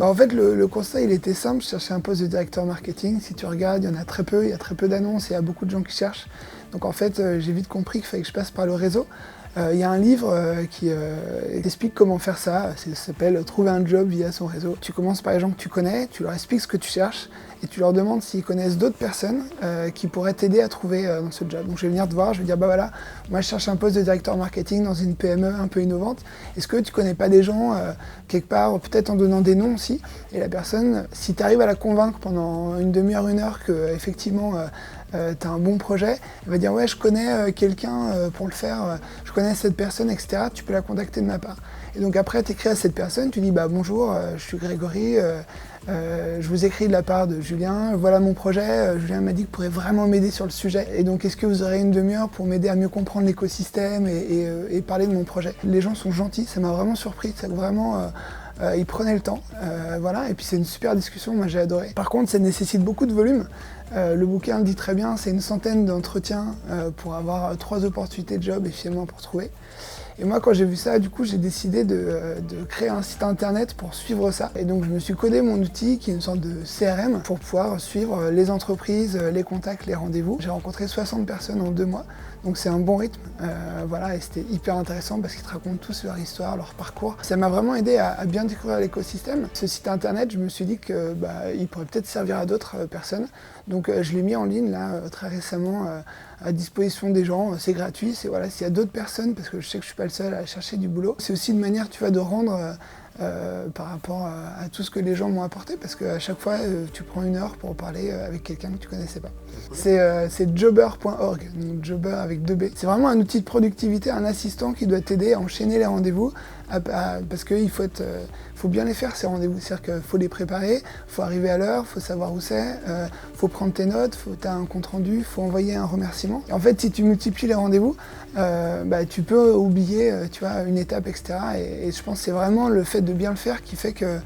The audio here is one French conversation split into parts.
En fait, le constat, il était simple. Je cherchais un poste de directeur marketing. Si tu regardes, il y en a très peu. Il y a très peu d'annonces et il y a beaucoup de gens qui cherchent. Donc en fait, j'ai vite compris qu'il fallait que je passe par le réseau. Il y a un livre qui explique comment faire ça. Ça s'appelle « Trouver un job via son réseau ». Tu commences par les gens que tu connais, tu leur expliques ce que tu cherches et tu leur demandes s'ils connaissent d'autres personnes qui pourraient t'aider à trouver dans ce job. Donc je vais venir te voir, je vais dire « bah voilà, moi je cherche un poste de directeur marketing dans une PME un peu innovante. Est-ce que tu connais pas des gens quelque part, peut-être en donnant des noms aussi ?» Et la personne, si tu arrives à la convaincre pendant une demi-heure, une heure qu'effectivement tu as un bon projet, elle va dire « ouais, je connais quelqu'un pour le faire, je connais cette personne, etc. Tu peux la contacter de ma part. » Et donc après, tu écris à cette personne, tu dis bah, « bonjour, je suis Grégory, je vous écris de la part de Julien, voilà mon projet, Julien m'a dit que vous pourrez vraiment m'aider sur le sujet. Et donc est-ce que vous aurez une demi-heure pour m'aider à mieux comprendre l'écosystème et parler de mon projet ?» Les gens sont gentils, ça m'a vraiment surpris, c'est que vraiment ils prenaient le temps, voilà, et puis c'est une super discussion, moi j'ai adoré. Par contre, ça nécessite beaucoup de volume. Le bouquin le dit très bien, c'est une centaine d'entretiens pour avoir 3 opportunités de job et finalement pour trouver. Et moi, quand j'ai vu ça, du coup, j'ai décidé de créer un site internet pour suivre ça. Et donc, je me suis codé mon outil, qui est une sorte de CRM, pour pouvoir suivre les entreprises, les contacts, les rendez-vous. J'ai rencontré 60 personnes en 2 mois, donc c'est un bon rythme. Voilà, et c'était hyper intéressant parce qu'ils te racontent tous leur histoire, leur parcours. Ça m'a vraiment aidé à bien découvrir l'écosystème. Ce site internet, je me suis dit que il pourrait peut-être servir à d'autres personnes. Donc, je l'ai mis en ligne là très récemment à disposition des gens. C'est gratuit. C'est voilà, s'il y a d'autres personnes, parce que je sais que je suis pas le seul à chercher du boulot. C'est aussi une manière, tu vois, de rendre par rapport à tout ce que les gens m'ont apporté, parce qu'à chaque fois, tu prends une heure pour parler avec quelqu'un que tu connaissais pas. C'est jobber.org, donc jobber avec 2 B. C'est vraiment un outil de productivité, un assistant qui doit t'aider à enchaîner les rendez-vous, parce qu'il faut bien les faire ces rendez-vous. C'est-à-dire qu'il faut les préparer, il faut arriver à l'heure, il faut savoir où c'est, il faut prendre tes notes, tu as un compte rendu, il faut envoyer un remerciement. Et en fait, si tu multiplies les rendez-vous, tu peux oublier tu vois, une étape, etc. Et je pense que c'est vraiment le fait de bien le faire qui fait que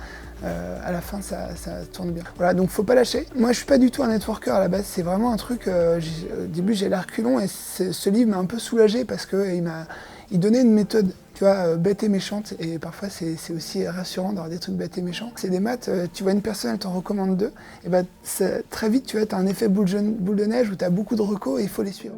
à la fin ça tourne bien. Voilà, donc faut pas lâcher. Moi je suis pas du tout un networker à la base, c'est vraiment un truc, au début j'ai l'air culon et ce livre m'a un peu soulagé parce qu'il donnait une méthode, tu vois, bête et méchante, et parfois c'est aussi rassurant d'avoir des trucs bêtes et méchants. C'est des maths, tu vois une personne, elle t'en recommande 2, et très vite tu vois, t'as un effet boule de neige où t'as beaucoup de recos et il faut les suivre.